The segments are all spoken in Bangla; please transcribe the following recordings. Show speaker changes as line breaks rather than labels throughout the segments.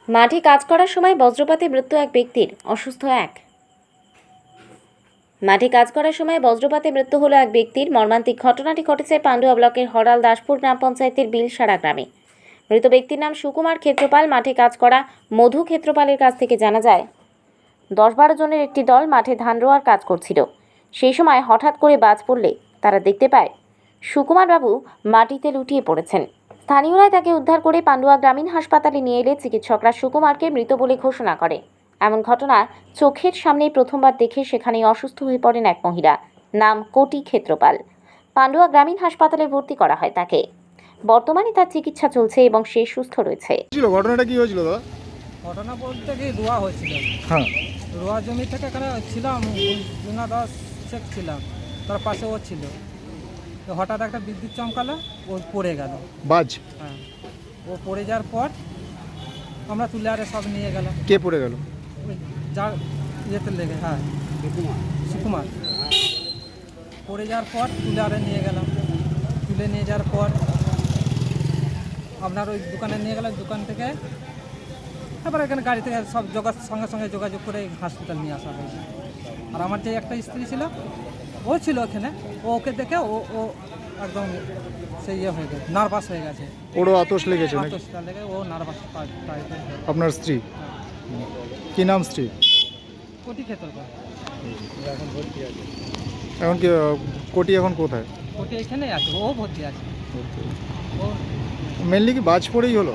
মাঠে কাজ করার সময় বজ্রপাতে মৃত্যু এক ব্যক্তির, অসুস্থ এক। মাঠে কাজ করার সময় বজ্রপাতে মৃত্যু হলো এক ব্যক্তির। মর্মান্তিক ঘটনাটি ঘটেছে পান্ডুয়া ব্লকের হরাল দাসপুর গ্রাম পঞ্চায়েতের বিলসারা গ্রামে। মৃত ব্যক্তির নাম সুকুমার ক্ষেত্রপাল। মাঠে কাজ করা মধু ক্ষেত্রপালের কাছ থেকে জানা যায় 10-12 জনের একটি দল মাঠে ধান রোয়ার কাজ করছিল। সেই সময় হঠাৎ করে বাজ পড়লে তারা দেখতে পায় সুকুমার বাবু মাটিতে লুটিয়ে পড়েছেন। স্থানীয়রা তাকে উদ্ধার করে পান্ডুয়া গ্রামীণ হাসপাতালে নিয়ে এলে চিকিৎসকরা সুকুমারকে মৃত বলে ঘোষণা করে। এমন ঘটনা চোখের সামনেই প্রথমবার দেখে সেখানেই অসুস্থ হয়ে পড়েন এক মহিলা, নাম কোটি ক্ষেত্রপাল। পান্ডুয়া গ্রামীণ হাসপাতালে ভর্তি করা হয় তাকে। বর্তমানে তার চিকিৎসা চলছে এবং সে সুস্থ রয়েছে।
ঘটনাটা কি হয়েছিল দাদা?
ঘটনা বলতে কি রোয়া হয়েছিল।
হ্যাঁ,
রোয়া জমি থেকে এখানে ছিলাম, জুনা দাস শেখ ছিলাম, তার পাশে ও ছিল। তো হঠাৎ একটা বিদ্যুৎ চমকালো, ও পড়ে গেল।
বাজ
হ্যাঁ, ও পড়ে যাওয়ার পর আমরা তুলে আরে সব নিয়ে গেলাম।
কে পড়ে গেল?
ওই যার ইয়েতে লেগে, হ্যাঁ সুকুমার পড়ে যাওয়ার পর তুলে আরে নিয়ে গেলাম। তুলে নিয়ে যাওয়ার পর আপনার ওই দোকানে নিয়ে গেলাম। দোকান থেকে তারপর এখানে গাড়ি থেকে সব সঙ্গে সঙ্গে যোগাযোগ করে হসপিটাল নিয়ে আসা হয়েছে। আর আমার যে একটা স্ত্রী ছিল, ও ছিল ওখানে, ওকে দেখে ও একদম সেই ইয়ে হয়ে গেছে, নার্ভাস হয়ে গেছে।
ওরও আতস লেগেছে নাকি?
আতসটা লেগে ও নার্ভাস।
আপনার স্ত্রী? কি নাম স্ত্রী?
কোটি ক্ষেত্র
এখন কি কোটি এখন কোথায়?
কোটি এখানেই আছে, ও ভর্তি আছে। ও
মেনলি কি বাজ পড়েই হলো?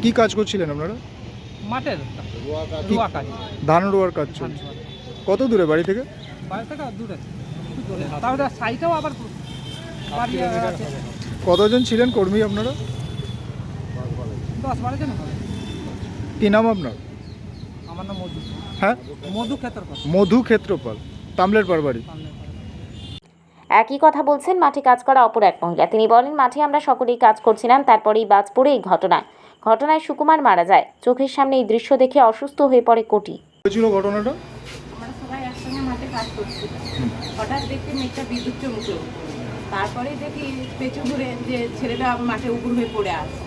কি কাজ করছিলেন আপনারা?
মাঠের রোয়া কাজ,
ধান রোয়ার কাজ চলছে। কত দূরে বাড়ি থেকে?
বাড়ি থেকে দূরে, তারপরে সাইডেও আবার বাড়ি আছে।
কতজন ছিলেন কর্মী আপনারা?
10-12 জন হবে।
কি নাম আপনার?
আমার নাম মধু।
হ্যাঁ,
মধু ক্ষেত্রপাল।
মধু ক্ষেত্রপাল, তামলের পারবাড়ি।
একই কথা বলছেন মাঠে কাজ করা অপর এক মহিলা। তিনি বলেন, মাঠে আমরা সকলেই কাজ করছিলাম, তারপরেই বাজ পড়ে এই ঘটনায় সুকুমার মারা যায়। চোখের সামনে এই দৃশ্য দেখে অসুস্থ হয়ে পড়ে কোটি।
হয়েছিল ঘটনাটা?
আমরা সবাই একসঙ্গে মাঠে কাজ করছিলাম। হঠাৎ দেখি মেঘটা বিদ্যুৎ চমকলো। তারপরে দেখি পেছু ঘুরে যে ছেলেটা মাঠে উপুর হয়ে পড়ে আছে।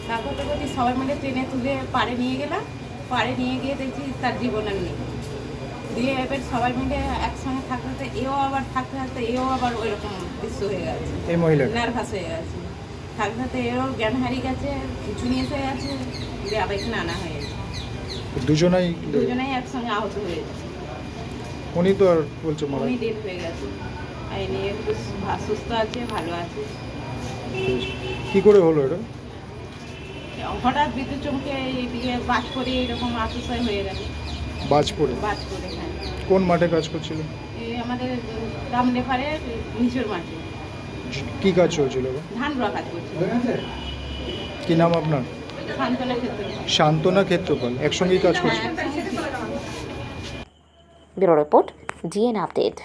তারপর তো দেখি সবাই মিলে ট্রেনে তুলে পাড়ে নিয়ে গেলাম। পাড়ে নিয়ে গিয়ে দেখি তার জীবন আর নেই। দিয়ে এবার সবাই মিলে একসঙ্গে থাকতে এও আবার থাকতে এও আবার ওই রকম দৃশ্য হয়ে গেছে,
এই মহিলা
নার্ভাস হয়ে গেছে। থাকতে এও জ্ঞান হারিয়ে গেছে, কিছু নিয়ে এসে গেছে, দিয়ে আবার এখানে আনা হয়েছে।
দুজনাই
একসঙ্গে আহত হয়েছে।
উনি তো আর বলছে মারা
উনি ডেট হয়ে গেছে। আর এনে একটু সুস্থ আছে, ভালো আছে।
কি করে হলো এটা?
হঠাৎ বিদ্যুৎ চমকে এদিকে বাজ পড়ে এরকম আতশয় হয়ে গেল।
বাজ পড়ে?
বাজ পড়ে, হ্যাঁ।
কোন মাঠে কাজ করছিল?
এই আমাদের রামলেফারের নিচের মাঠে
কি কাজ চলছিল?
ধান রোয়া কাজ করছিল।
কি নাম আপনার?
সান্ত্বনা ক্ষেত্রে।
শান্তনা ক্ষেত্রপাল। একসঙ্গেই কাজ করছে।
Bureau report, GN update.